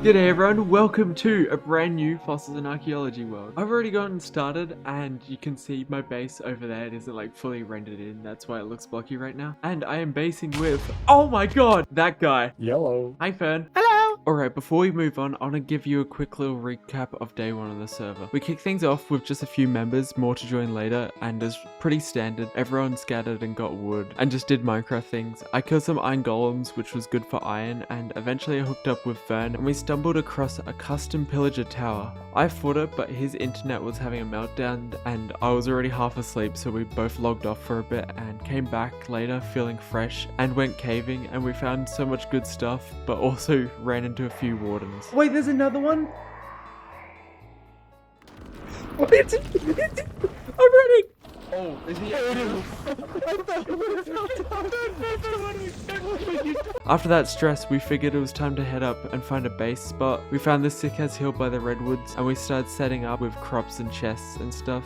G'day everyone, welcome to a brand new Fossils and Archaeology world. I've already gotten started and you can see my base over there. It isn't like fully rendered in, that's why it looks blocky right now. And I am basing with, oh my god, that guy. Yellow. Hi Fern. Hello! Alright, before we move on, I want to give you a quick little recap of day one on the server. We kicked things off with just a few members, more to join later, and as pretty standard, everyone scattered and got wood, and just did Minecraft things. I killed some iron golems, which was good for iron, and eventually I hooked up with Fern, and we stumbled across a custom pillager tower. I fought it, but his internet was having a meltdown, and I was already half asleep, so we both logged off for a bit, and came back later feeling fresh, and went caving, and we found so much good stuff, but also ran into a few wardens. Wait, there's another one? I'm running! Oh, is he? After that stress, we figured it was time to head up and find a base spot. We found this sick-ass hill by the redwoods, and we started setting up with crops and chests and stuff.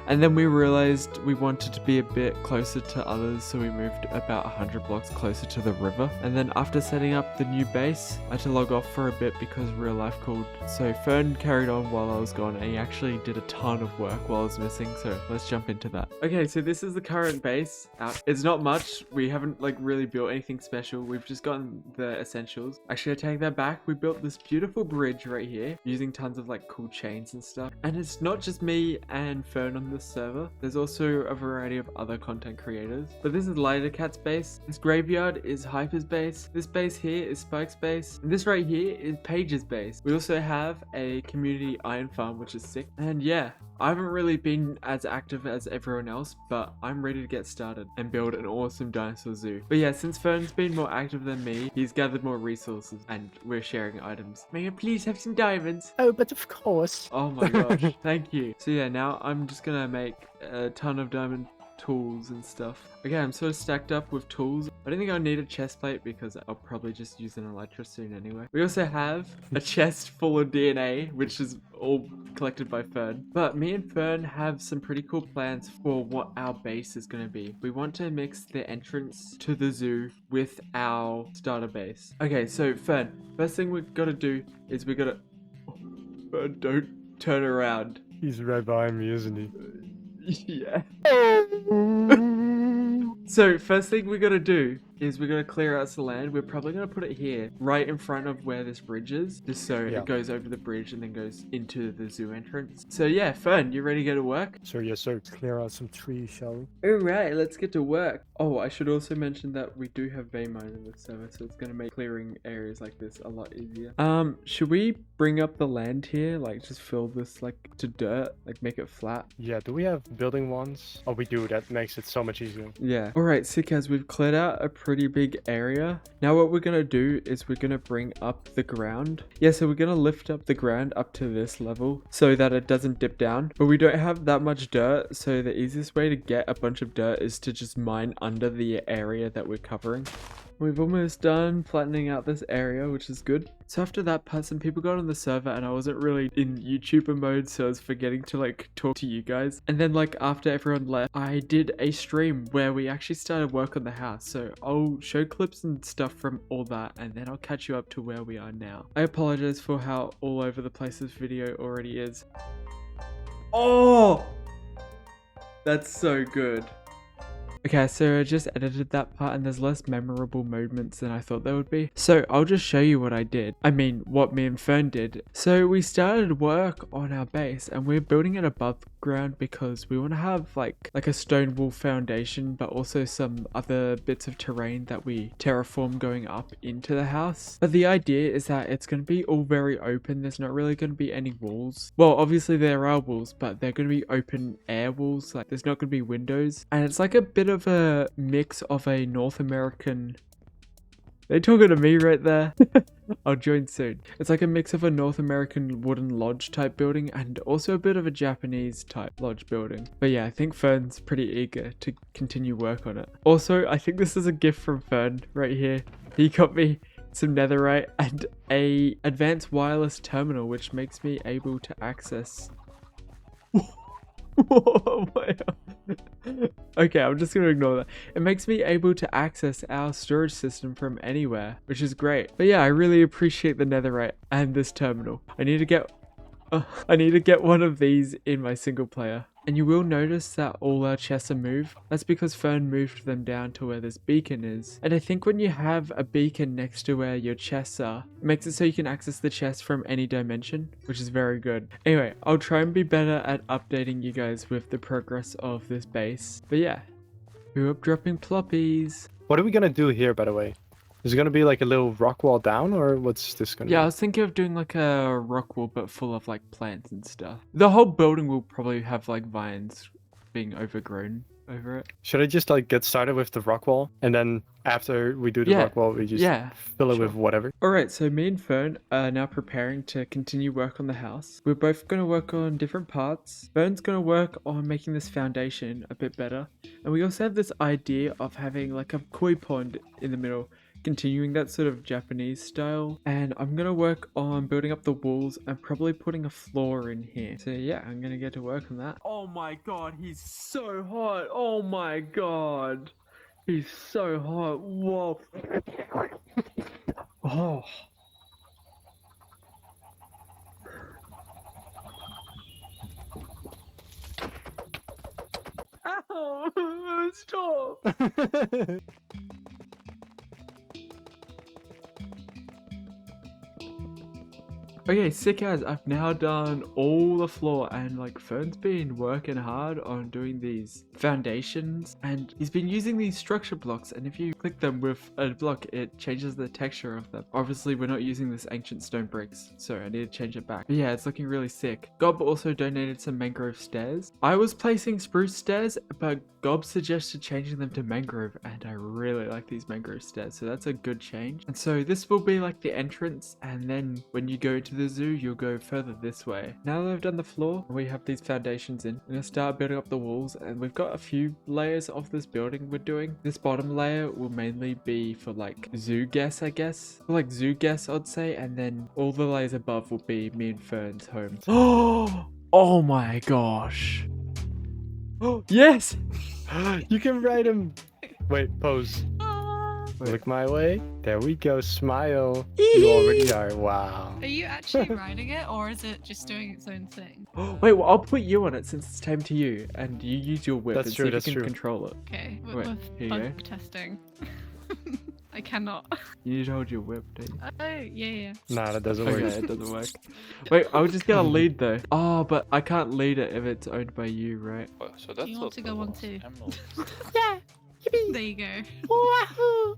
And then we realized we wanted to be a bit closer to others, so we moved about 100 blocks closer to the river. And then after setting up the new base, I had to log off for a bit because real life called. So Fern carried on while I was gone, and he actually did a ton of work while I was missing, so let's jump into that. Okay, so this is the current base. It's not much. We haven't like really built anything special. We've just gotten the essentials. Actually, I take that back. We built this beautiful bridge right here using tons of like cool chains and stuff. And it's not just me and Fern on this server. There's also a variety of other content creators. But this is Loorikeet's base. This graveyard is Hyper's base. This base here is Spike's base. And this right here is Paige's base. We also have a community iron farm, which is sick. And yeah, I haven't really been as active as everyone else, but I'm ready to get started and build an awesome dinosaur zoo. But yeah, since Fern's been more active than me, he's gathered more resources and we're sharing items. May I please have some diamonds? Oh, but of course. Oh my gosh, thank you. So yeah, now I'm just gonna make a ton of diamond tools and stuff. Okay, I'm sort of stacked up with tools. I don't think I'll need a chest plate because I'll probably just use an Elytra soon anyway. We also have a chest full of DNA, which is all collected by Fern. But me and Fern have some pretty cool plans for what our base is going to be. We want to mix the entrance to the zoo with our starter base. Okay, so Fern, first thing we gotta do is we gotta... Oh, Fern, don't turn around. He's right behind me, isn't he? Yeah. So first thing we gotta do is we're gonna clear out some land. We're probably gonna put it here, right in front of where this bridge is, just so it goes over the bridge and then goes into the zoo entrance. So yeah, Fern, you ready to go to work? So yes, sir. Let's clear out some trees, shall we? Alright, let's get to work. Oh, I should also mention that we do have vein mine in this server, so it's gonna make clearing areas like this a lot easier. Should we bring up the land here? Like just fill this like to dirt, like make it flat? Yeah, do we have building ones? Oh, we do. That makes it so much easier. Yeah. Alright, sick, as we've cleared out a pretty big area. Now what we're gonna do is we're gonna bring up the ground. Yeah, so we're gonna lift up the ground up to this level so that it doesn't dip down. But we don't have that much dirt, so the easiest way to get a bunch of dirt is to just mine under the area that we're covering. We've almost done flattening out this area, which is good. So after that part, some people got on the server and I wasn't really in YouTuber mode, so I was forgetting to like talk to you guys. And then like after everyone left, I did a stream where we actually started work on the house. So I'll show clips and stuff from all that and then I'll catch you up to where we are now. I apologize for how all over the place this video already is. Oh! That's so good. Okay, so I just edited that part and there's less memorable moments than I thought there would be. So I'll just show you what I did. I mean, what me and Fern did. So we started work on our base and we're building it above ground because we want to have like a stone wall foundation, but also some other bits of terrain that we terraform going up into the house. But the idea is that it's going to be all very open. There's not really going to be any walls. Well, obviously there are walls, but they're going to be open air walls. Like there's not going to be windows. And it's like a bit of a mix of a North American... They're talking to me right there. I'll join soon. It's like a mix of a North American wooden lodge type building and also a bit of a Japanese type lodge building. But yeah, I think Fern's pretty eager to continue work on it. Also, I think this is a gift from Fern right here. He got me some netherite and a advanced wireless terminal, which makes me able to access... Oh my God. Okay, I'm just gonna ignore that. It makes me able to access our storage system from anywhere, which is great. But yeah, I really appreciate the netherite and this terminal. I need to get one of these in my single player. And you will notice that all our chests are moved. That's because Fern moved them down to where this beacon is. And I think when you have a beacon next to where your chests are, it makes it so you can access the chest from any dimension, which is very good. Anyway, I'll try and be better at updating you guys with the progress of this base. But yeah, we're up dropping ploppies. What are we gonna do here, by the way? Is it gonna be like a little rock wall down, or what's this gonna Yeah, I be? was thinking of doing like a rock wall, but full of like plants and stuff. The whole building will probably have like vines being overgrown over it. Should I just like get started with the rock wall, and then after we do the Yeah, rock wall, we just fill it with whatever? Alright, so me and Fern are now preparing to continue work on the house. We're both going to work on different parts. Fern's going to work on making this foundation a bit better. And we also have this idea of having like a koi pond in the middle, continuing that sort of Japanese style. And I'm going to work on building up the walls and probably putting a floor in here. So yeah, I'm going to get to work on that. Oh my god, he's so hot. Oh my god. He's so hot. Whoa. Oh. Ow! Stop! Okay, sick as I've now done all the floor, and like Fern's been working hard on doing these foundations, and he's been using these structure blocks, and if you click them with a block it changes the texture of them. Obviously we're not using this ancient stone bricks, so I need to change it back. But yeah, it's looking really sick. Gob also donated some mangrove stairs. I was placing spruce stairs, but Gob suggested changing them to mangrove, and I really like these mangrove stairs, so that's a good change. And so this will be like the entrance, and then when you go to the zoo you'll go further this way. Now that I've done the floor, we have these foundations in. I'm gonna start building up the walls, and we've got a few layers of this building we're doing. This bottom layer will mainly be for like zoo guests, I guess. For like zoo guests I'd say, and then all the layers above will be me and Fern's homes. Oh my gosh. Oh yes. You can write him. Wait, pose. Wait. Look my way. There we go. Smile. You already are. Wow. Are you actually riding it, or is it just doing its own thing? Wait, well, I'll put you on it since it's tamed to you, and you use your whip That's and true, see if that's you can true. control it. Okay, Wait, we're here you go. testing. I cannot. You need to hold your whip, don't you? Oh, yeah. Nah, that doesn't Okay, work. it doesn't work. Wait, I was just gonna lead though. Oh, but I can't lead it if it's owned by you, right? Oh, so that's You want to go on too? Emerald. Yeah. There you go.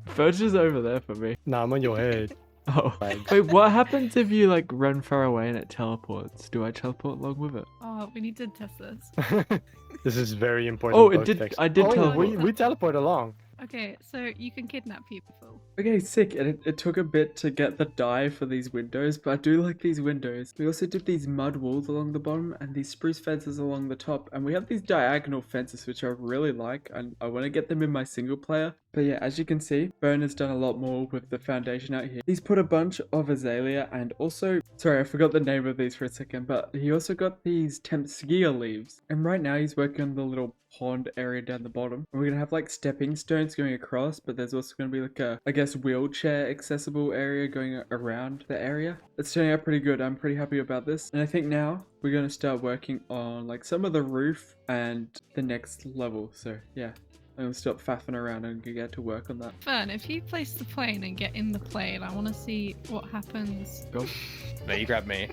Fudge is over there for me. Nah, I'm on your head. Oh. Like, Wait, what happens if you like run far away and it teleports? Do I teleport along with it? Oh, we need to test this. this is very important. Oh, it bug did. text. I did Oh, teleport. we teleport along. Okay, so you can kidnap people. Okay, sick. And it took a bit to get the dye for these windows, but I do like these windows. We also did these mud walls along the bottom and these spruce fences along the top. And we have these diagonal fences, which I really like. And I want to get them in my single player. But yeah, as you can see, Bern has done a lot more with the foundation out here. He's put a bunch of azalea and also, sorry, I forgot the name of these for a second, but he also got these Tempskia leaves. And right now he's working on the little pond area down the bottom. And we're gonna have like stepping stones going across, but there's also gonna be like a, I guess, wheelchair accessible area going around the area. It's turning out pretty good. I'm pretty happy about this. And I think now we're gonna start working on like some of the roof and the next level. So yeah. I'm gonna stop faffing around and get to work on that. Fern, if you place the plane and get in the plane, I want to see what happens. Go. No, you grab me.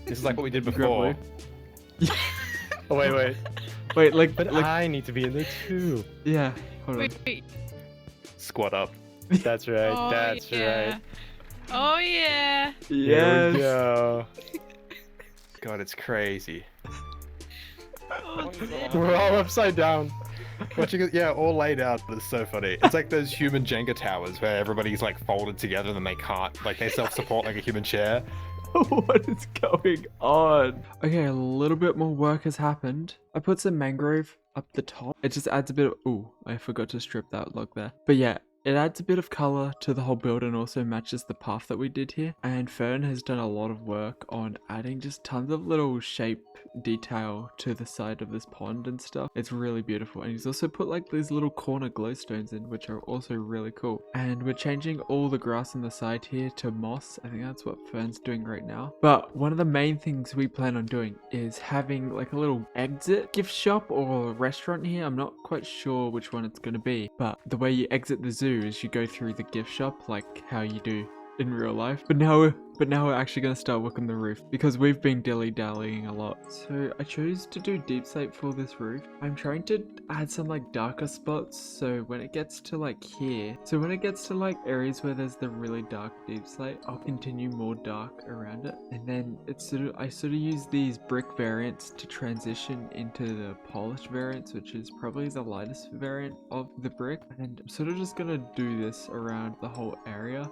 This is like what we did You grab before. me. Oh, wait. Wait, like, But I need to be in there too. yeah, hold on. Wait. Squat up. That's right. Oh, that's yeah. right. Oh, yeah. Here we Yes. go. God, it's crazy. Oh, dear. We're all upside down. Watching it, yeah, all laid out. It's so funny. It's like those human Jenga towers where everybody's like folded together and they can't, like they self-support like a human chair. What is going on? Okay, a little bit more work has happened. I put some mangrove up the top. It just adds a bit of, ooh, I forgot to strip that log there. But yeah, it adds a bit of color to the whole build and also matches the path that we did here. And Fern has done a lot of work on adding just tons of little shape detail to the side of this pond and stuff. It's really beautiful. And he's also put like these little corner glowstones in, which are also really cool. And we're changing all the grass on the side here to moss. I think that's what Fern's doing right now. But one of the main things we plan on doing is having like a little exit gift shop or restaurant here. I'm not quite sure which one it's going to be, but the way you exit the zoo is you go through the gift shop like how you do in real life. But now we're actually going to start working the roof because we've been dilly-dallying a lot. So I chose to do deep slate for this roof. I'm trying to add some like darker spots, so when it gets to like here, so when it gets to like areas where there's the really dark deep slate, I'll continue more dark around it. And then it's I sort of use these brick variants to transition into the polished variants, which is probably the lightest variant of the brick. And I'm sort of just going to do this around the whole area.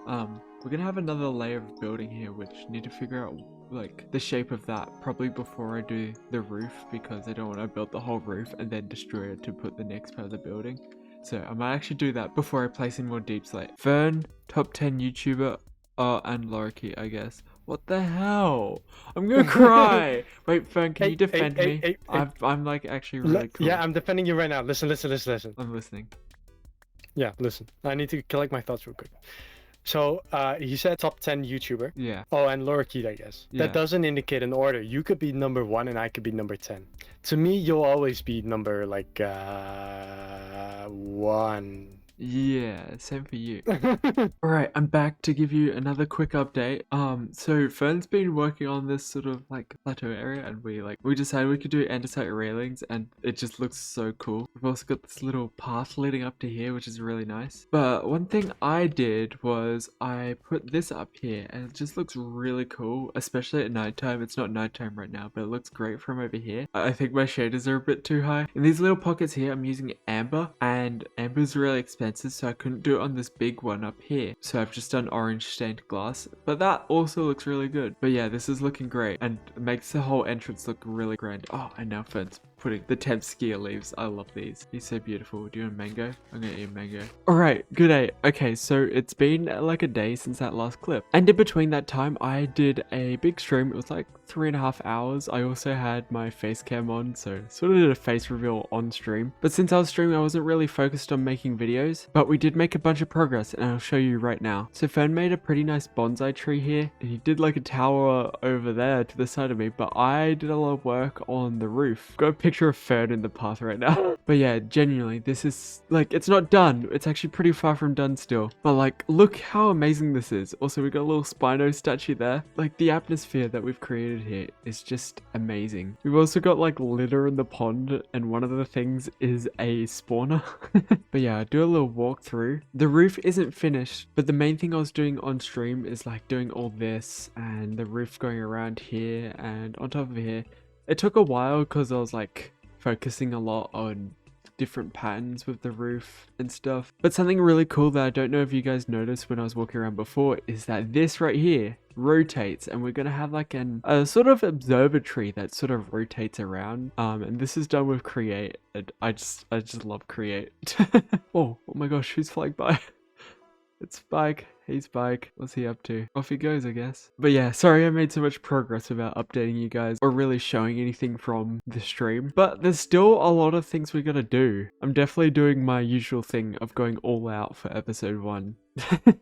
We're gonna have another layer of building here, which need to figure out like the shape of that probably before I do the roof, because I don't want to build the whole roof and then destroy it to put the next part of the building. So I might actually do that before I place in more deep slate. Fern, top 10 YouTuber, and Loorikeet, I guess. What the hell? I'm gonna cry. Wait, Fern, can you defend me? I'm like actually really cool. Yeah, I'm defending you right now. Listen. I'm listening. Yeah, listen. I need to collect my thoughts real quick. So, he said top 10 YouTuber. Yeah. Oh, and Loorikeet, I guess. Yeah. That doesn't indicate an order. You could be number 1 and I could be number 10. To me, you'll always be number, like, 1. Yeah, same for you. Alright, I'm back to give you another quick update. So Fern's been working on this sort of like plateau area, and we decided we could do andesite railings, and it just looks so cool. We've also got this little path leading up to here, which is really nice. But one thing I did was I put this up here, and it just looks really cool, especially at nighttime. It's not nighttime right now, but it looks great from over here. I think my shaders are a bit too high. In these little pockets here, I'm using amber, and amber's really expensive, so I couldn't do it on this big one up here. So I've just done orange stained glass, but that also looks really good. But yeah, this is looking great and it makes the whole entrance look really grand. Oh, and now Fern's putting the temp skier leaves. I love these. He's so beautiful. Do you want mango? I'm gonna eat mango. Alright, good day. Okay, so it's been like a day since that last clip. And in between that time, I did a big stream. It was like 3.5 hours. I also had my face cam on, so sort of did a face reveal on stream. But since I was streaming, I wasn't really focused on making videos, but we did make a bunch of progress, and I'll show you right now. So Fern made a pretty nice bonsai tree here, and he did like a tower over there to the side of me, but I did a lot of work on the roof. Got a picture of Fern in the path right now. But yeah, genuinely, this is like, it's not done. It's actually pretty far from done still. But like, look how amazing this is. Also, we got a little Spino statue there. Like, the atmosphere that we've created here is just amazing. We've also got like litter in the pond, and one of the things is a spawner. But yeah, I do a little walkthrough. The roof isn't finished, but the main thing I was doing on stream is like doing all this and the roof going around here and on top of here. It took a while because I was like focusing a lot on different patterns with the roof and stuff. But something really cool that I don't know if you guys noticed when I was walking around before is that this right here rotates, and we're gonna have like a sort of observatory that sort of rotates around. And this is done with Create. And I just love Create. Oh my gosh, who's flying by? It's Spike. Hey Spike, what's he up to? Off he goes, I guess. But yeah, sorry I made so much progress without updating you guys or really showing anything from the stream. But there's still a lot of things we gotta do. I'm definitely doing my usual thing of going all out for episode 1.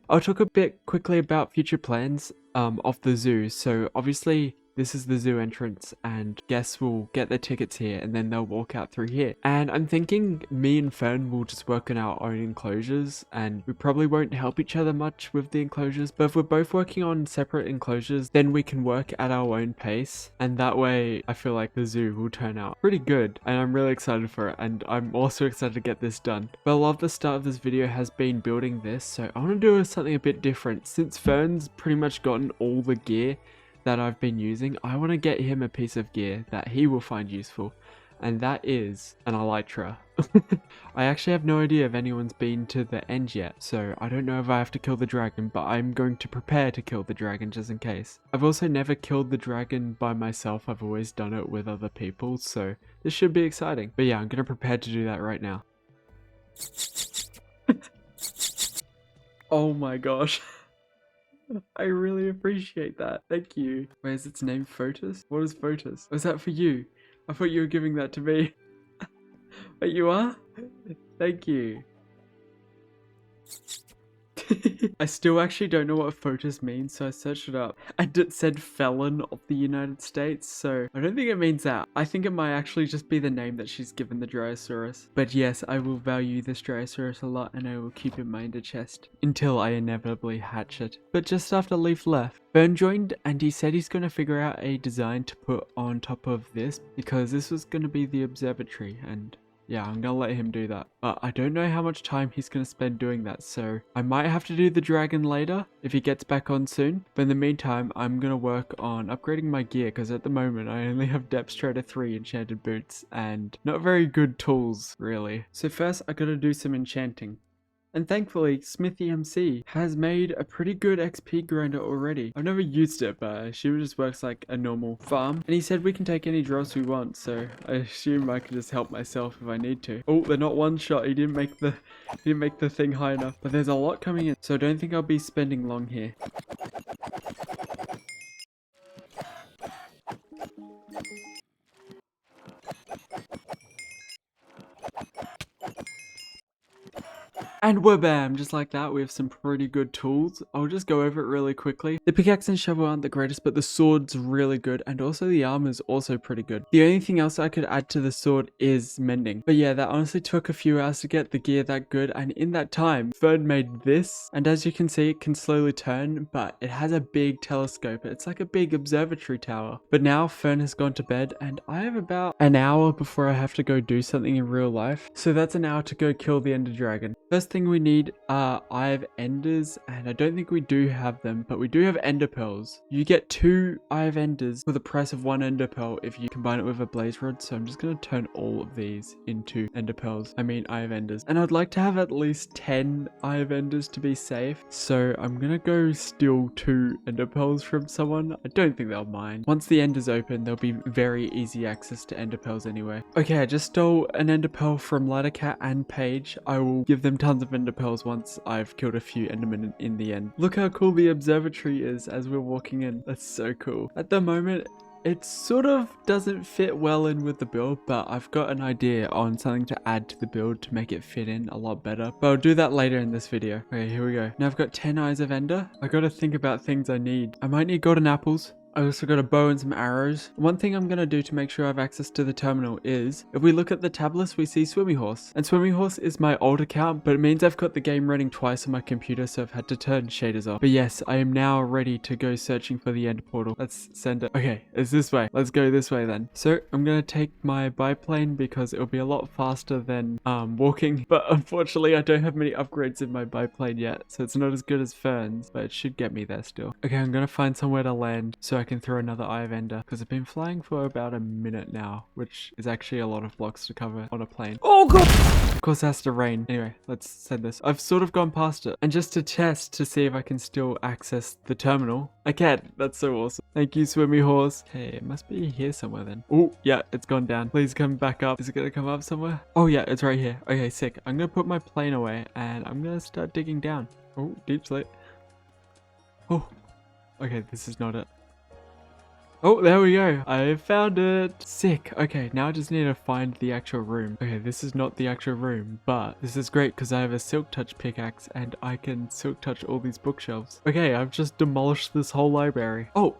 I'll talk a bit quickly about future plans of the zoo. So obviously, this is the zoo entrance, and guests will get their tickets here and then they'll walk out through here. And I'm thinking me and Fern will just work on our own enclosures, and we probably won't help each other much with the enclosures, but if we're both working on separate enclosures, then we can work at our own pace, and that way I feel like the zoo will turn out pretty good, and I'm really excited for it, and I'm also excited to get this done. But a lot of the start of this video has been building this, so I want to do something a bit different. Since Fern's pretty much gotten all the gear that I've been using, I want to get him a piece of gear that he will find useful, and that is an Elytra. I actually have no idea if anyone's been to the end yet, so I don't know if I have to kill the dragon, but I'm going to prepare to kill the dragon just in case. I've also never killed the dragon by myself, I've always done it with other people, so this should be exciting. But yeah, I'm going to prepare to do that right now. Oh my gosh. I really appreciate that. Thank you. Wait, is its name Photos? What is Photos? Was that for you? I thought you were giving that to me. But you are? Thank you. I still actually don't know what Photos means, so I searched it up. And it said felon of the United States, so I don't think it means that. I think it might actually just be the name that she's given the Dryosaurus. But yes, I will value this Dryosaurus a lot, and I will keep it in my ender chest until I inevitably hatch it. But just after Leaf left, Fern joined, and he said he's going to figure out a design to put on top of this, because this was going to be the observatory, and yeah, I'm gonna let him do that. But I don't know how much time he's gonna spend doing that, so I might have to do the dragon later if he gets back on soon. But in the meantime, I'm gonna work on upgrading my gear, because at the moment I only have Depth Strider 3 enchanted boots and not very good tools, really. So first I gotta do some enchanting. And thankfully, Smithy MC has made a pretty good XP grinder already. I've never used it, but I assume it just works like a normal farm. And he said we can take any dross we want, so I assume I can just help myself if I need to. Oh, they're not one shot. He didn't make the thing high enough. But there's a lot coming in, so I don't think I'll be spending long here. And we're bam, just like that, we have some pretty good tools. I'll just go over it really quickly. The pickaxe and shovel aren't the greatest, but the sword's really good, and also the armor's also pretty good. The only thing else I could add to the sword is mending. But yeah, that honestly took a few hours to get the gear that good, and in that time, Fern made this, and as you can see, it can slowly turn, but it has a big telescope. It's like a big observatory tower. But now Fern has gone to bed, and I have about an hour before I have to go do something in real life. So that's an hour to go kill the Ender Dragon. First thing we need are Eye of Enders, and I don't think we do have them, but we do have Ender Pearls. You get 2 Eye of Enders for the price of 1 Ender Pearl if you combine it with a Blaze Rod, so I'm just going to turn all of these into Ender Pearls. I mean Eye of Enders. And I'd like to have at least 10 Eye of Enders to be safe, so I'm going to go steal 2 Ender Pearls from someone. I don't think they'll mind. Once the Enders open, there'll be very easy access to Ender Pearls anyway. Okay, I just stole an Ender Pearl from Lightercat and Paige. I will give them tons of Ender Pearls once I've killed a few Endermen in the end. Look how cool the observatory is as we're walking in. That's so cool. At the moment, it sort of doesn't fit well in with the build, but I've got an idea on something to add to the build to make it fit in a lot better. But I'll do that later in this video. Okay, here we go. Now I've got 10 Eyes of Ender. I gotta think about things I need. I might need golden apples. I also got a bow and some arrows. One thing I'm going to do to make sure I have access to the terminal is, if we look at the tab list, we see Swimmy Horse. And Swimmy Horse is my old account, but it means I've got the game running twice on my computer, so I've had to turn shaders off. But yes, I am now ready to go searching for the end portal. Let's send it. Okay, it's this way. Let's go this way then. So I'm going to take my biplane because it'll be a lot faster than walking. But unfortunately, I don't have many upgrades in my biplane yet, so it's not as good as Fern's, but it should get me there still. Okay, I'm going to find somewhere to land so I can throw another Eye of Ender, because I've been flying for about a minute now, which is actually a lot of blocks to cover on a plane. Oh god! Of course it has to rain. Anyway, let's send this. I've sort of gone past it, and just to test to see if I can still access the terminal, I can. That's so awesome. Thank you, Swimmy Horse. Hey, it must be here somewhere then. Oh yeah, it's gone down. Please come back up. Is it gonna come up somewhere? Oh yeah, it's right here. Okay, sick. I'm gonna put my plane away and I'm gonna start digging down. Oh, deep slate. Oh, okay, this is not it. Oh, there we go. I found it. Sick. Okay, now I just need to find the actual room. Okay, this is not the actual room, but this is great because I have a silk touch pickaxe and I can silk touch all these bookshelves. Okay, I've just demolished this whole library. Oh,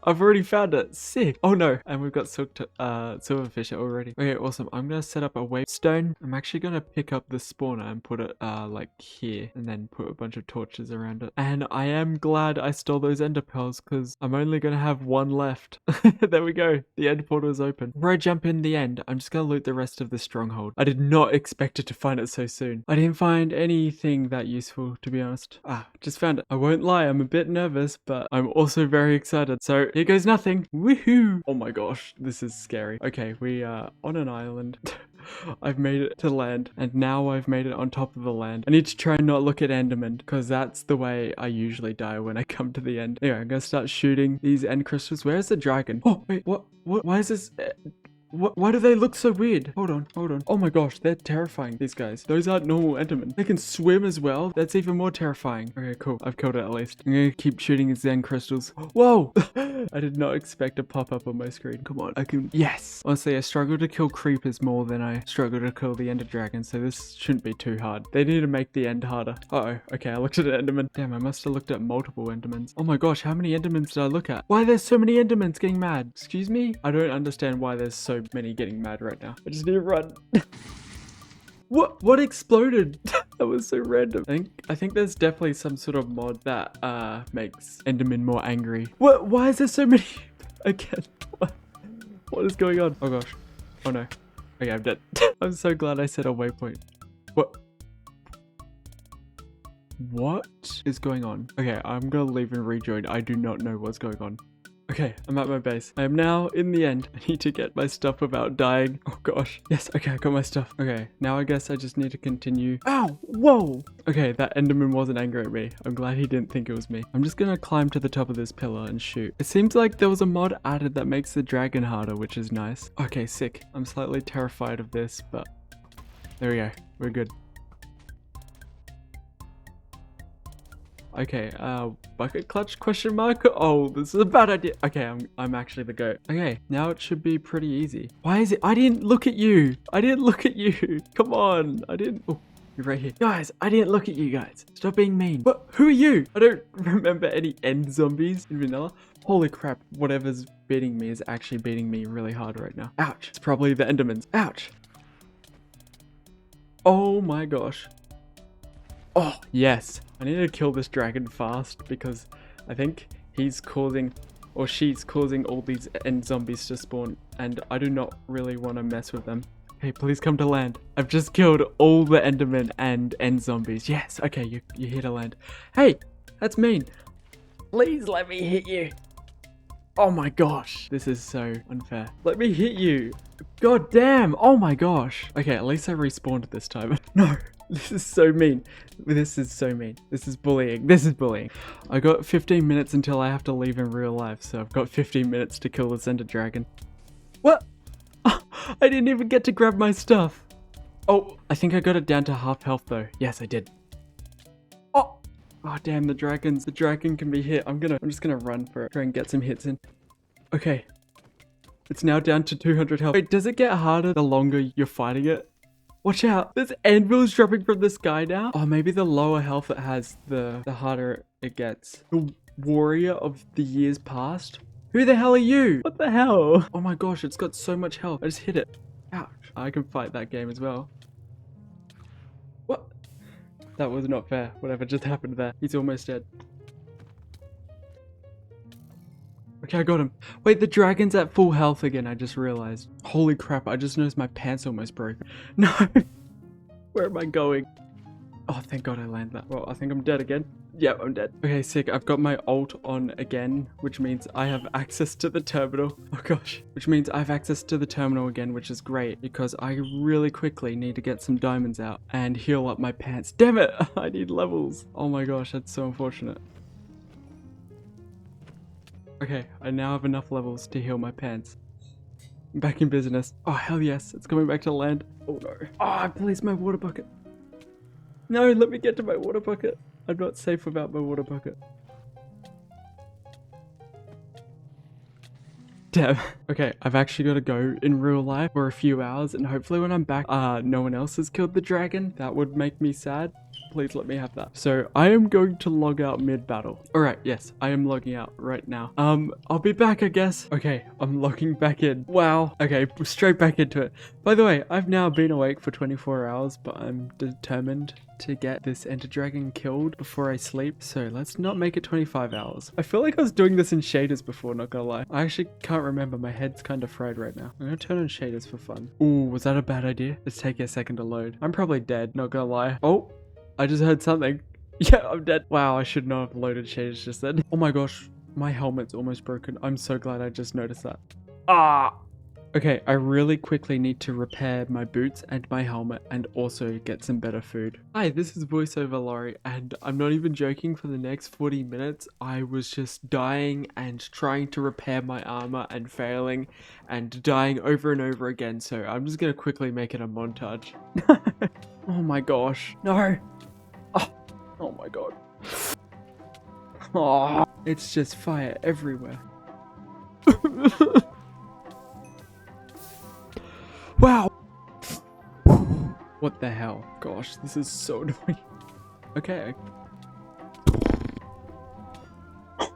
I've already found it. Sick. Oh no. And we've got silverfish already. Okay, awesome. I'm going to set up a wavestone. I'm actually going to pick up the spawner and put it like here and then put a bunch of torches around it. And I am glad I stole those ender pearls because I'm only going to have 1 left. There we go. The end portal is open. Before I jump in the end, I'm just going to loot the rest of the stronghold. I did not expect it to find it so soon. I didn't find anything that useful, to be honest. Just found it. I won't lie, I'm a bit nervous, but I'm also very excited. So here goes nothing. Woohoo! Oh my gosh, this is scary. Okay, we are on an island. I've made it to land, and now I've made it on top of the land. I need to try and not look at Enderman, because that's the way I usually die when I come to the end. Anyway, I'm gonna start shooting these end crystals. Where's the dragon? Oh, wait, what? Why is this? Why do they look so weird? Hold on, hold on. Oh my gosh, they're terrifying, these guys. Those aren't normal Endermen. They can swim as well. That's even more terrifying. Okay, cool. I've killed it at least. I'm gonna keep shooting Zen crystals. Whoa! I did not expect to pop up on my screen. Come on, I can... Yes! Honestly, I struggle to kill creepers more than I struggle to kill the Ender Dragon, so this shouldn't be too hard. They need to make the end harder. Uh-oh. Okay, I looked at an Enderman. Damn, I must have looked at multiple Endermans. Oh my gosh, how many Endermans did I look at? Why are there so many Endermans getting mad? Excuse me? I don't understand why there's so many getting mad right now. I just need to run. What exploded? That was so random. I think there's definitely some sort of mod that makes Enderman more angry. Why is there so many again? What is going on? Oh gosh. Oh no. Okay, I'm dead. I'm so glad I set a waypoint. What is going on? Okay, I'm gonna leave and rejoin. I do not know what's going on. Okay, I'm at my base. I am now in the end. I need to get my stuff without dying. Oh gosh. Yes, okay, I got my stuff. Okay, now I guess I just need to continue. Ow! Whoa! Okay, that Enderman wasn't angry at me. I'm glad he didn't think it was me. I'm just gonna climb to the top of this pillar and shoot. It seems like there was a mod added that makes the dragon harder, which is nice. Okay, sick. I'm slightly terrified of this, but there we go. We're good. Okay, bucket clutch question mark? Oh, this is a bad idea. Okay, I'm actually the goat. Okay, now it should be pretty easy. Why is it? I didn't look at you. I didn't look at you. Come on. I didn't. Oh, you're right here. Guys, I didn't look at you guys. Stop being mean. What? Who are you? I don't remember any end zombies in vanilla. Holy crap. Whatever's beating me is actually beating me really hard right now. Ouch. It's probably the Endermans. Ouch. Oh my gosh. Oh, yes. I need to kill this dragon fast because I think he's causing, or she's causing all these end zombies to spawn, and I do not really want to mess with them. Hey, please come to land. I've just killed all the Endermen and end zombies. Yes, okay, you're here to land. Hey, that's mean. Please let me hit you. Oh my gosh, this is so unfair. Let me hit you. God damn, oh my gosh. Okay, at least I respawned this time. No. This is so mean. This is so mean. This is bullying. This is bullying. I got 15 minutes until I have to leave in real life, so I've got 15 minutes to kill this Ender Dragon. What? I didn't even get to grab my stuff. Oh, I think I got it down to half health though. Yes, I did. Oh, damn, the dragon can be hit. I'm just gonna run for it. Try and get some hits in. Okay. It's now down to 200 health. Wait, does it get harder the longer you're fighting it? Watch out, there's anvils dropping from the sky now. Oh, maybe the lower health it has, the harder it gets. The warrior of the years past? Who the hell are you? What the hell? Oh my gosh, it's got so much health. I just hit it. Ouch. I can fight that game as well. What? That was not fair. Whatever just happened there. He's almost dead. Okay, I got him. Wait, the dragon's at full health again, I just realized. Holy crap, I just noticed my pants almost broke. No! Where am I going? Oh, thank God I landed that. Well, I think I'm dead again. Yep, I'm dead. Okay, sick. I've got my ult on again, which means I have access to the terminal. Oh gosh. Which means I have access to the terminal again, which is great because I really quickly need to get some diamonds out and heal up my pants. Damn it! I need levels. Oh my gosh, that's so unfortunate. Okay, I now have enough levels to heal my pants. I'm back in business. Oh, hell yes. It's coming back to land. Oh, no. Oh, I placed my water bucket. No, let me get to my water bucket. I'm not safe without my water bucket. Damn. Okay, I've actually got to go in real life for a few hours, and hopefully when I'm back, no one else has killed the dragon. That would make me sad. Please let me have that. So I am going to log out mid-battle. All right, yes, I am logging out right now. I'll be back, I guess. Okay, I'm logging back in. Wow. Okay, straight back into it. By the way, I've now been awake for 24 hours, but I'm determined to get this Ender Dragon killed before I sleep. So let's not make it 25 hours. I feel like I was doing this in shaders before, not gonna lie. I actually can't remember. My head's kind of fried right now. I'm gonna turn on shaders for fun. Ooh, was that a bad idea? Let's take a second to load. I'm probably dead, not gonna lie. Oh. I just heard something. Yeah, I'm dead. Wow, I should not have loaded shaders just then. Oh my gosh, my helmet's almost broken. I'm so glad I just noticed that. Ah, Okay, I really quickly need to repair my boots and my helmet and also get some better food. Hi, this is voiceover Laurie, and I'm not even joking. For the next 40 minutes, I was just dying and trying to repair my armor and failing and dying over and over again. So I'm just gonna quickly make it a montage. Oh my gosh. No. Oh my god. Oh, it's just fire everywhere. Wow. What the hell? Gosh, this is so annoying. Okay.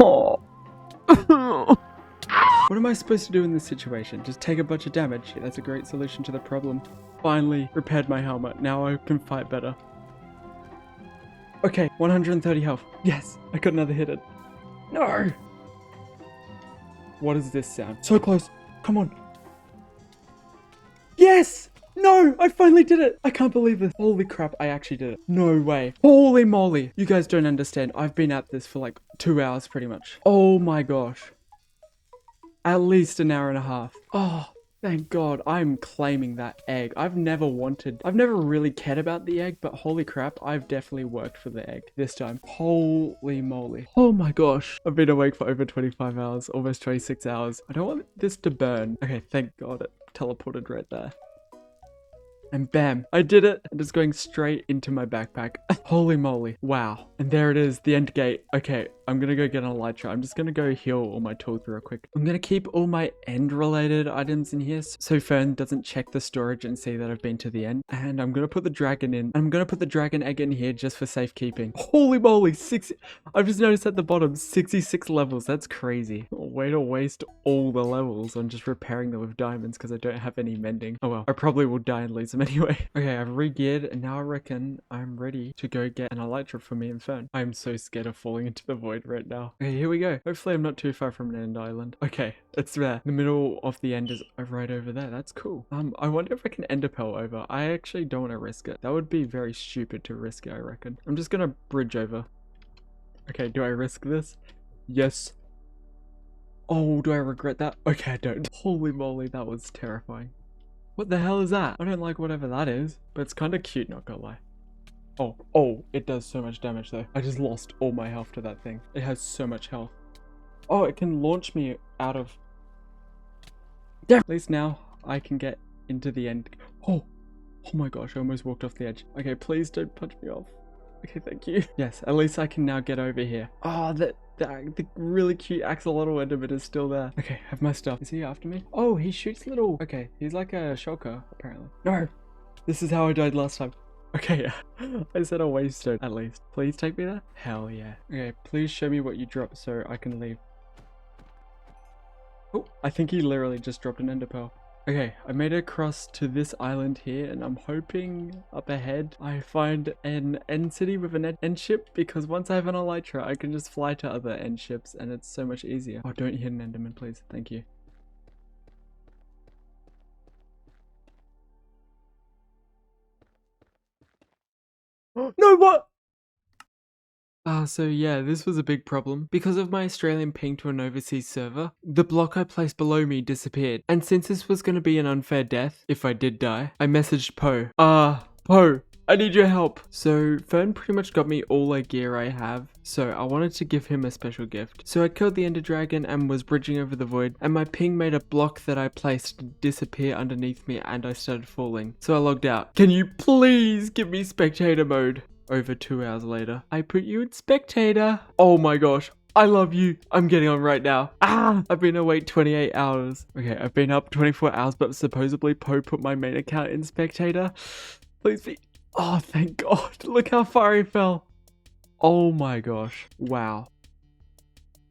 Oh. What am I supposed to do in this situation? Just take a bunch of damage? That's a great solution to the problem. Finally repaired my helmet. Now I can fight better. Okay, 130 health. Yes, I got another hit. No! What is this sound? So close. Come on. Yes! No! I finally did it! I can't believe this. Holy crap, I actually did it. No way. Holy moly. You guys don't understand. I've been at this for like 2 hours pretty much. Oh my gosh. At least an hour and a half. Oh, thank God. I'm claiming that egg. I've never really cared about the egg, but holy crap, I've definitely worked for the egg this time. Holy moly. Oh my gosh. I've been awake for over 25 hours, almost 26 hours. I don't want this to burn. Okay, thank God it teleported right there. And bam, I did it. I'm just going straight into my backpack. Holy moly. Wow. And there it is, the end gate. Okay, I'm gonna go get an elytra. I'm just gonna go heal all my tools real quick. I'm gonna keep all my end related items in here so Fern doesn't check the storage and see that I've been to the end. And I'm gonna put the dragon in. I'm gonna put the dragon egg in here just for safekeeping. Holy moly, I've just noticed at the bottom, 66 levels. That's crazy. Way to waste all the levels on just repairing them with diamonds because I don't have any mending. Oh well, I probably will die and lose them anyway. Okay, I've re-geared and now I reckon I'm ready to go get an elytra for me and Fern. I'm so scared of falling into the void right now. Okay, here we go. Hopefully I'm not too far from an end island. Okay, it's there. The middle of the end is right over there. That's cool. I wonder if I can enderpearl over. I actually don't want to risk it. That would be very stupid to risk it, I reckon. I'm just gonna bridge over. Okay, do I risk this? Yes. Oh, do I regret that? Okay, I don't. Holy moly, that was terrifying. What the hell is that? I don't like whatever that is, but it's kind of cute, not gonna lie. Oh, it does so much damage though. I just lost all my health to that thing. It has so much health. Oh, it can launch me out of... Yeah. At least now I can get into the end. Oh my gosh, I almost walked off the edge. Okay, please don't punch me off. Okay, thank you. Yes, at least I can now get over here. Oh, the really cute axolotl enderman is still there. Okay, I have my stuff. Is he after me? Oh, he shoots little... Okay, he's like a shulker, apparently. No, this is how I died last time. Okay, I said a wavestone at least. Please take me there? Hell yeah. Okay, please show me what you dropped so I can leave. Oh, I think he literally just dropped an ender pearl. Okay, I made it across to this island here and I'm hoping up ahead I find an end city with an end ship, because once I have an elytra I can just fly to other end ships and it's so much easier. Oh, don't hit an enderman please. Thank you. No, what? So yeah, this was a big problem. Because of my Australian ping to an overseas server, the block I placed below me disappeared. And since this was going to be an unfair death, if I did die, I messaged Poe. Poe, I need your help. So Fern pretty much got me all the gear I have, so I wanted to give him a special gift. So I killed the ender dragon and was bridging over the void, and my ping made a block that I placed disappear underneath me and I started falling. So I logged out. Can you please give me spectator mode? Over 2 hours later, I put you in spectator. Oh my gosh, I love you. I'm getting on right now. I've been awake 28 hours. Okay, I've been up 24 hours, but supposedly Poe put my main account in spectator. Please be... Oh, thank God. Look how far he fell. Oh my gosh. Wow.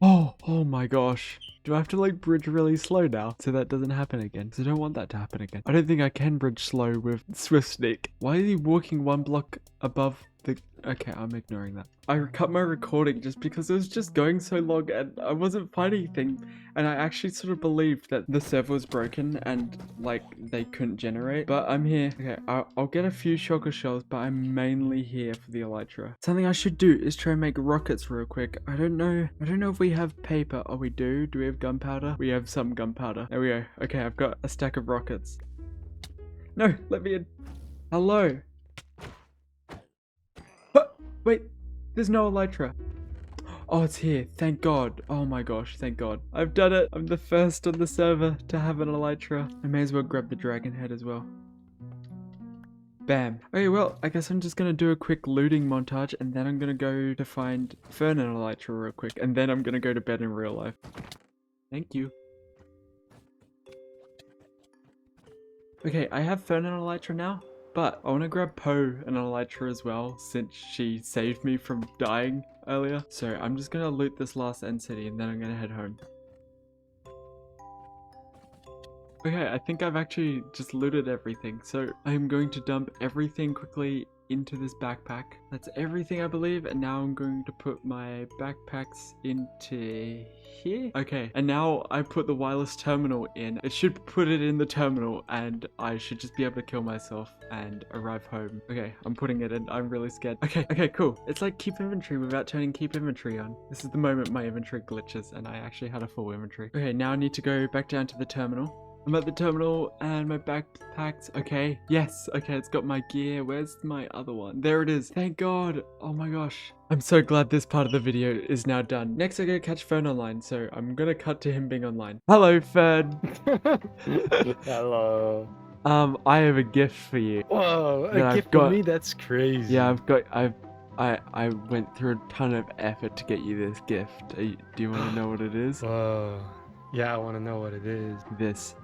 Oh my gosh. Do I have to like bridge really slow now so that doesn't happen again? Because I don't want that to happen again. I don't think I can bridge slow with Swift Sneak. Why is he walking one block above the... Okay, I'm ignoring that. I cut my recording just because it was just going so long and I wasn't finding anything. And I actually sort of believed that the server was broken and like they couldn't generate. But I'm here. Okay, I'll get a few shulker shells, but I'm mainly here for the elytra. Something I should do is try and make rockets real quick. I don't know if we have paper. Oh, we do. Do we have gunpowder? We have some gunpowder. There we go. Okay, I've got a stack of rockets. No, let me in. Hello. Wait, there's no elytra. Oh, it's here. Thank God. Oh my gosh, thank God. I've done it. I'm the first on the server to have an elytra. I may as well grab the dragon head as well. Bam. Okay, well, I guess I'm just gonna do a quick looting montage and then I'm gonna go to find Fern and elytra real quick and then I'm gonna go to bed in real life. Thank you. Okay, I have Fern and elytra now. But I want to grab Poe and elytra as well, since she saved me from dying earlier. So I'm just going to loot this last end city and then I'm going to head home. Okay, I think I've actually just looted everything. So I'm going to dump everything quickly into this backpack. That's everything, I believe. And now I'm going to put my backpacks into here. Okay, and now I put the wireless terminal in. It should put it in the terminal and I should just be able to kill myself and arrive home. Okay, I'm putting it in. I'm really scared. Okay, cool. It's like keep inventory without turning keep inventory on. This is the moment my inventory glitches and I actually had a full inventory. Okay, now I need to go back down to the terminal. I'm at the terminal and my backpacks. Okay, yes. Okay, it's got my gear. Where's my other one? There it is. Thank God. Oh my gosh. I'm so glad this part of the video is now done. Next, I gotta catch Fern online, so I'm gonna cut to him being online. Hello, Fern. Hello. I have a gift for you. Whoa, a gift for me? That's crazy. Yeah, I went through a ton of effort to get you this gift. Do you want to know what it is? Whoa. Yeah, I want to know what it is. This.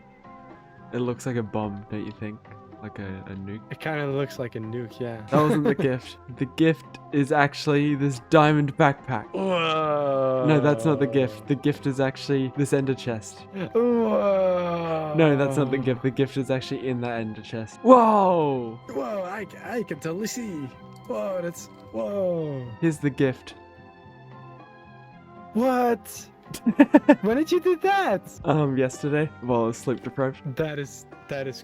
It looks like a bomb, don't you think? Like a nuke? It kind of looks like a nuke, yeah. That wasn't the gift. The gift is actually this diamond backpack. Whoa. No, that's not the gift. The gift is actually this ender chest. Whoa. No, that's not the gift. The gift is actually in that ender chest. Whoa! Whoa, I can totally see. Whoa, that's... Whoa. Here's the gift. What? When did you do that? Yesterday, while I was sleep deprived. That is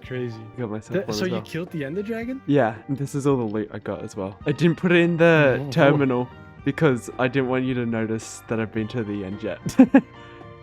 crazy. Got myself one So as well. you killed the Ender Dragon? Yeah, and this is all the loot I got as well. I didn't put it in the terminal because I didn't want you to notice that I've been to the end yet.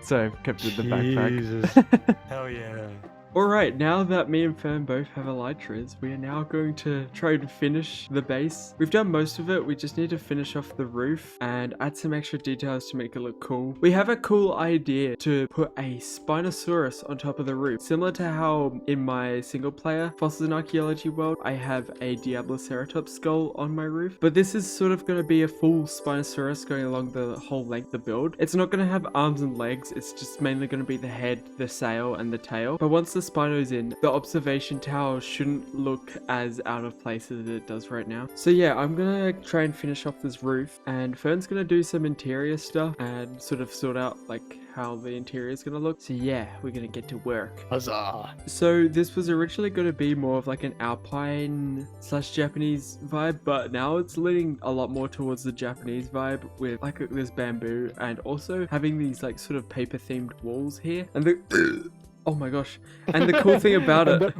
So I've kept it in the backpack. Jesus. Hell yeah. Alright, now that me and Fern both have elytras, we are now going to try and finish the base. We've done most of it, we just need to finish off the roof and add some extra details to make it look cool. We have a cool idea to put a Spinosaurus on top of the roof, similar to how in my single player Fossils and Archaeology world, I have a Diabloceratops skull on my roof. But this is sort of going to be a full Spinosaurus going along the whole length of the build. It's not going to have arms and legs, it's just mainly going to be the head, the sail, and the tail. But once the Spino's in, the observation tower shouldn't look as out of place as it does right now. So yeah, I'm gonna try and finish off this roof and Fern's gonna do some interior stuff and sort of sort out like how the interior is gonna look. So yeah, we're gonna get to work. Huzzah. So this was originally going to be more of like an Alpine / Japanese vibe, but now it's leaning a lot more towards the Japanese vibe with like this bamboo and also having these like sort of paper themed walls here. And the oh my gosh. And the cool thing about it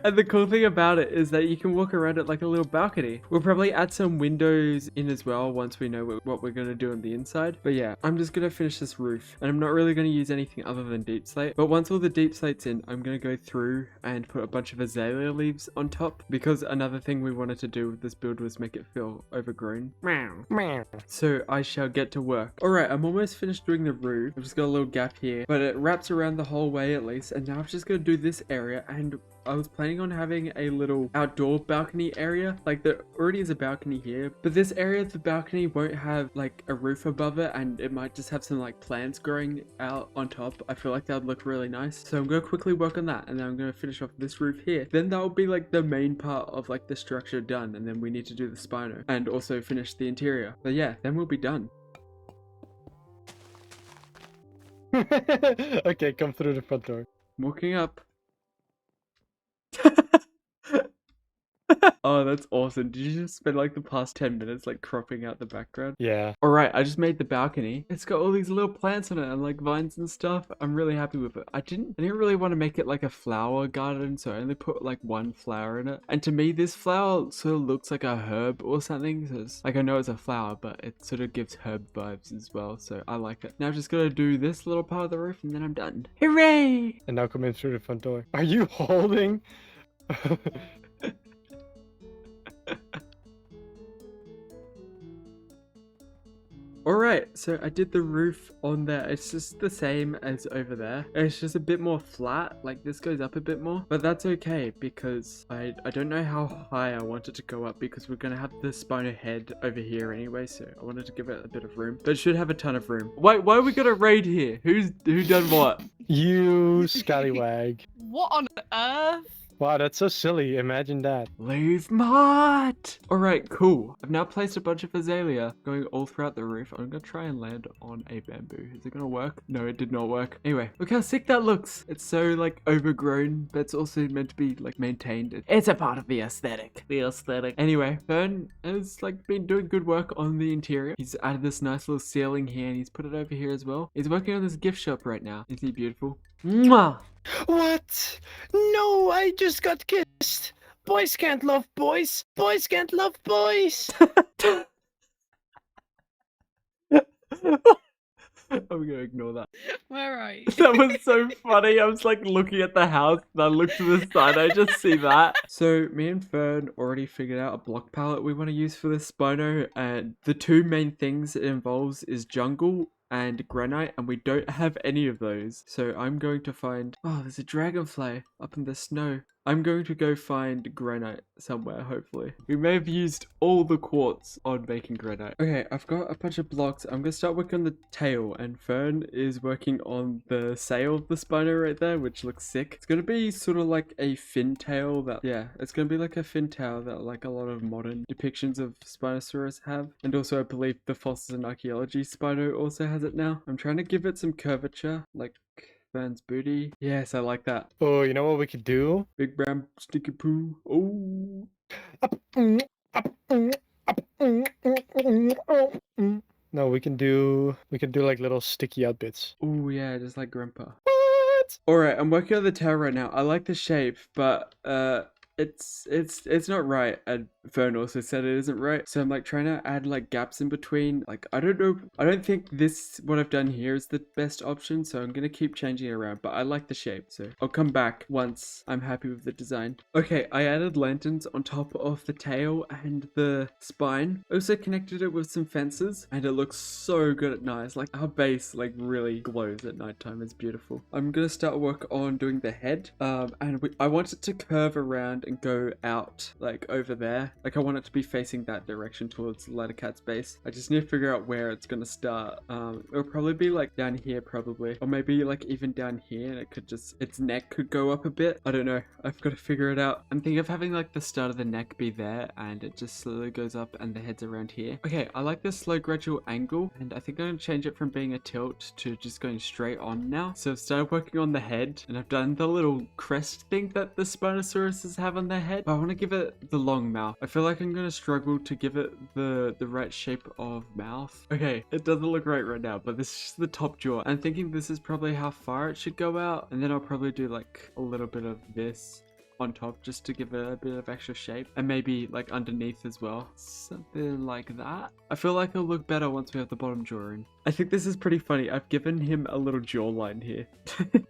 and the cool thing about it is that you can walk around it like a little balcony. We'll probably add some windows in as well once we know what we're going to do on the inside. But yeah, I'm just going to finish this roof and I'm not really going to use anything other than deep slate. But once all the deep slate's in, I'm going to go through and put a bunch of azalea leaves on top because another thing we wanted to do with this build was make it feel overgrown. So I shall get to work. Alright, I'm almost finished doing the roof. I've just got a little gap here, but it wraps around the whole way at least. And now I'm just going to do this area and I was planning on having a little outdoor balcony area. Like there already is a balcony here, but this area of the balcony won't have like a roof above it and it might just have some like plants growing out on top. I feel like that would look really nice. So I'm going to quickly work on that and then I'm going to finish off this roof here. Then that will be like the main part of like the structure done and then we need to do the spino and also finish the interior. But yeah, then we'll be done. Okay, come through the front door. I'm walking up. Oh, that's awesome. Did you just spend like the past 10 minutes like cropping out the background? Yeah. All right, I just made the balcony. It's got all these little plants on it and like vines and stuff. I'm really happy with it. I didn't really want to make it like a flower garden, so I only put like one flower in it. And to me, this flower sort of looks like a herb or something. So it's, like I know it's a flower, but it sort of gives herb vibes as well. So I like it. Now I'm just gonna do this little part of the roof and then I'm done. Hooray! And now come in through the front door. Are you holding? Alright, so I did the roof on there. It's just the same as over there. It's just a bit more flat, like this goes up a bit more. But that's okay because I don't know how high I want it to go up because we're going to have the spino head over here anyway. So I wanted to give it a bit of room. But it should have a ton of room. Wait, why are we going to raid here? Who done what? You scallywag. What on earth? Wow, that's so silly. Imagine that. Leave Mott! Alright, cool. I've now placed a bunch of azalea going all throughout the roof. I'm gonna try and land on a bamboo. Is it gonna work? No, it did not work. Anyway, look how sick that looks. It's so like overgrown, but it's also meant to be like maintained. It's a part of the aesthetic. Anyway, Fern has like been doing good work on the interior. He's added this nice little ceiling here and he's put it over here as well. He's working on this gift shop right now. Isn't he beautiful? Mwah! What? No, I just got kissed. Boys can't love boys. Boys can't love boys. I'm gonna ignore that. Where are you? That was so funny. I was like looking at the house and I looked to the side. I just see that. So me and Fern already figured out a block palette we want to use for this Spino. And the two main things it involves is jungle and granite, and we don't have any of those. So I'm going to find... Oh, there's a dragonfly up in the snow. I'm going to go find granite somewhere, hopefully. We may have used all the quartz on making granite. Okay, I've got a bunch of blocks. I'm going to start working on the tail, and Fern is working on the sail of the Spino right there, which looks sick. It's going to be sort of like a fin tail that... Yeah, it's going to be like a fin tail that like a lot of modern depictions of Spinosaurus have. And also, I believe the Fossils and Archaeology Spino also has it now. I'm trying to give it some curvature, like... Fern's booty. Yes, I like that. Oh, you know what we could do? Big brown sticky poo. Oh. No, we can do like little sticky out bits. Oh yeah, just like Grandpa. What? Alright, I'm working on the tail right now. I like the shape, but it's not right, and Fern also said it isn't right, so I'm like trying to add like gaps in between. Like I don't know, I don't think this what I've done here is the best option, so I'm gonna keep changing it around, but I like the shape, so I'll come back once I'm happy with the design. Okay, I added lanterns on top of the tail and the spine. Also connected it with some fences, and it looks so good at night. Like our base like really glows at nighttime. It's beautiful. I'm gonna start work on doing the head, and I want it to curve around and go out like over there. Like I want it to be facing that direction towards Loorikeet's base. I just need to figure out where it's gonna start. It'll probably be like down here probably, or maybe like even down here, and it could just, its neck could go up a bit. I don't know, I've got to figure it out. I'm thinking of having like the start of the neck be there and it just slowly goes up and the head's around here. Okay, I like this slow gradual angle, and I think I'm gonna change it from being a tilt to just going straight on now. So I've started working on the head, and I've done the little crest thing that the Spinosauruses have on their head, but I want to give it the long mouth. I feel like I'm gonna struggle to give it the right shape of mouth. Okay, it doesn't look right now, but this is just the top jaw. I'm thinking this is probably how far it should go out, and then I'll probably do like a little bit of this on top just to give it a bit of extra shape, and maybe like underneath as well, something like that. I feel like it'll look better once we have the bottom jaw in. I think this is pretty funny. I've given him a little jawline here.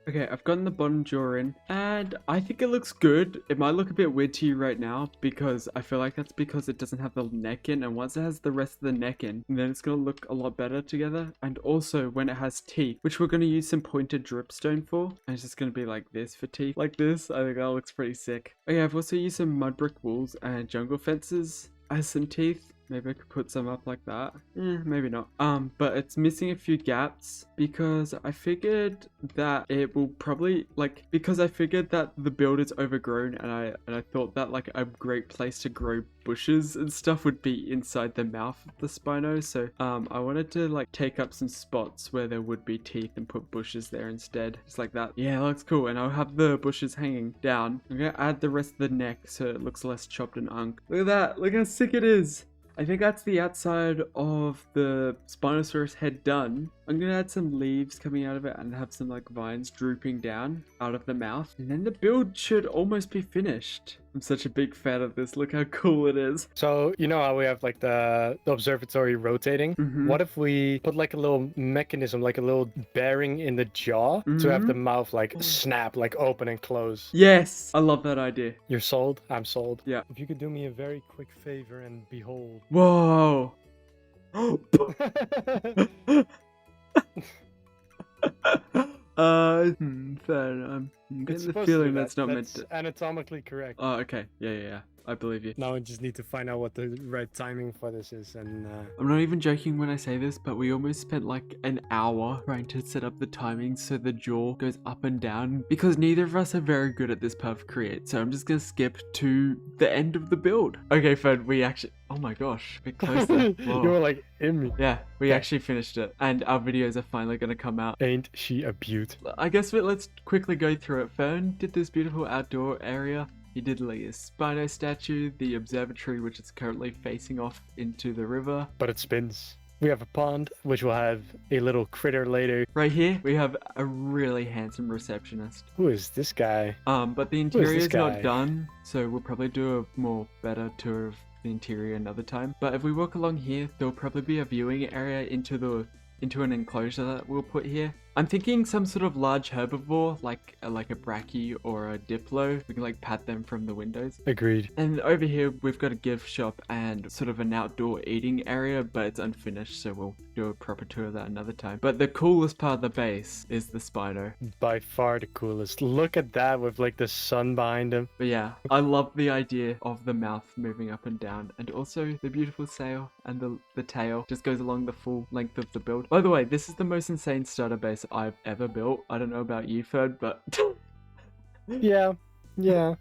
Okay, I've gotten the bottom jaw in, and I think it looks good. It might look a bit weird to you right now because I feel like that's because it doesn't have the neck in, and once it has the rest of the neck in, then it's gonna look a lot better together. And also when it has teeth, which we're gonna use some pointed dripstone for, and it's just gonna be like this for teeth, like this. I think that looks pretty sick. Okay, I've also used some mud brick walls and jungle fences as some teeth. Maybe I could put some up like that. Maybe not. But it's missing a few gaps because I figured that it will probably because I figured that the build is overgrown, and I thought that like a great place to grow bushes and stuff would be inside the mouth of the Spino. So I wanted to like take up some spots where there would be teeth and put bushes there instead, just like that. Yeah, that looks cool. And I'll have the bushes hanging down. I'm gonna add the rest of the neck so it looks less chopped and unk. Look at that, look how sick it is. I think that's the outside of the Spinosaurus head done. I'm gonna add some leaves coming out of it and have some like vines drooping down out of the mouth. And then the build should almost be finished. I'm such a big fan of this. Look how cool it is. So, you know how we have like the observatory rotating? What if we put like a little mechanism, like a little bearing in the jaw to have the mouth like snap, like open and close? Yes, I love that idea. You're sold? I'm sold. Yeah. If you could do me a very quick favor and behold. Whoa. I'm getting the feeling that's not meant to. Anatomically correct. Oh, okay. Yeah. I believe you. Now I just need to find out what the right timing for this is, and I'm not even joking when I say this, but we almost spent like an hour trying to set up the timing so the jaw goes up and down because neither of us are very good at this part of Create. So I'm just gonna skip to the end of the build. Okay, Fred, we actually, oh my gosh, a bit closer. you were like in me. Yeah, we actually finished it, and our videos are finally gonna come out. Ain't she a beaut? I guess let's quickly go through it. Fern did this beautiful outdoor area. He did like a Spino statue, the observatory, which is currently facing off into the river. But it spins. We have a pond, which will have a little critter later. Right here, we have a really handsome receptionist. Who is this guy? But the interior is not done, so we'll probably do a better tour of the interior another time. But if we walk along here, there'll probably be a viewing area into an enclosure that we'll put here. I'm thinking some sort of large herbivore, like a brachy or a diplo. We can like pat them from the windows. Agreed. And over here, we've got a gift shop and sort of an outdoor eating area, but it's unfinished, so we'll do a proper tour of that another time. But the coolest part of the base is the Spino. By far the coolest. Look at that with like the sun behind him. But yeah, I love the idea of the mouth moving up and down, and also the beautiful sail and the tail just goes along the full length of the build. By the way, this is the most insane starter base I've ever built. I don't know about you, Ferd, but yeah. Yeah.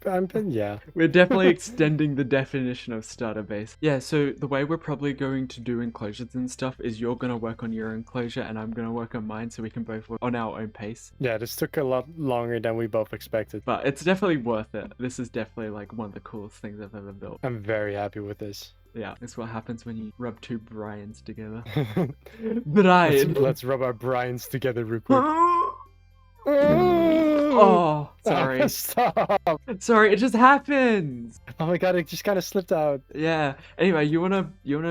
We're definitely extending the definition of starter base. Yeah, so the way we're probably going to do enclosures and stuff is you're going to work on your enclosure and I'm going to work on mine, so we can both work on our own pace. Yeah, this took a lot longer than we both expected. But it's definitely worth it. This is definitely like one of the coolest things I've ever built. I'm very happy with this. Yeah, that's what happens when you rub two Brians together. Brian! Let's rub our Brians together real quick. Oh, sorry. Stop. Sorry, it just happens. Oh my god, it just kind of slipped out. Yeah. Anyway, you wanna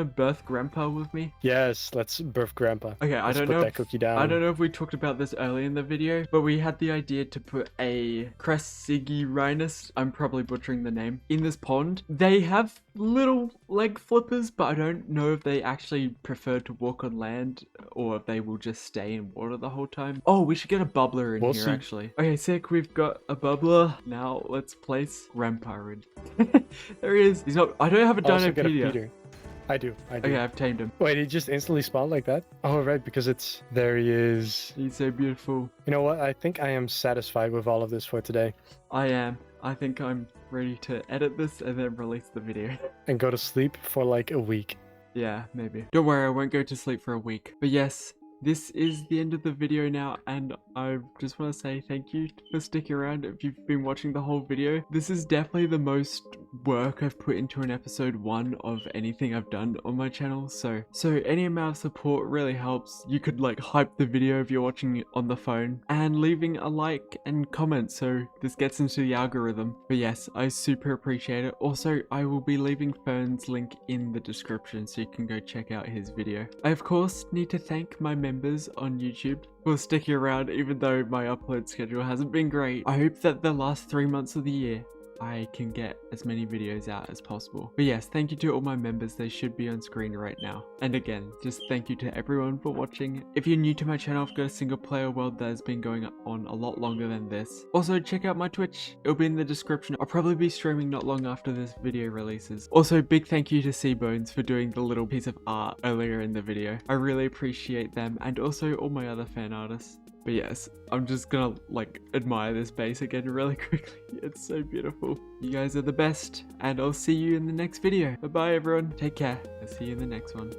birth Grandpa with me? Yes, let's birth Grandpa. Okay, let's put that cookie down. I don't know if we talked about this early in the video, but we had the idea to put a Cressigirhinus, I'm probably butchering the name, in this pond. They have little leg flippers, but I don't know if they actually prefer to walk on land or if they will just stay in water the whole time. Oh, we should get a bubbler in here, actually. Okay, sick, we've got a bubbler. Now let's place Grandpa in. There he is. He's not. I don't have a Dinopedia. I do. Okay, I've tamed him. Wait, he just instantly spawned like that? Oh, right, because it's... There he is. He's so beautiful. You know what? I think I am satisfied with all of this for today. I am. I think I'm ready to edit this and then release the video. And go to sleep for like a week. Yeah, maybe. Don't worry, I won't go to sleep for a week. But yes, this is the end of the video now, and I just want to say thank you for sticking around if you've been watching the whole video. This is definitely the most work I've put into an episode 1 of anything I've done on my channel, so any amount of support really helps. You could like hype the video if you're watching it on the phone, and leaving a like and comment so this gets into the algorithm. But yes, I super appreciate it. Also, I will be leaving Fern's link in the description so you can go check out his video. I of course need to thank my members on YouTube for sticking around even though my upload schedule hasn't been great. I hope that the last 3 months of the year I can get as many videos out as possible. But yes, thank you to all my members. They should be on screen right now. And again, just thank you to everyone for watching. If you're new to my channel, I've got a single player world that has been going on a lot longer than this. Also, check out my Twitch. It'll be in the description. I'll probably be streaming not long after this video releases. Also, big thank you to Seabones for doing the little piece of art earlier in the video. I really appreciate them, and also all my other fan artists. But yes, I'm just gonna like admire this base again really quickly. It's so beautiful. You guys are the best, and I'll see you in the next video. Bye bye everyone, take care. I'll see you in the next one.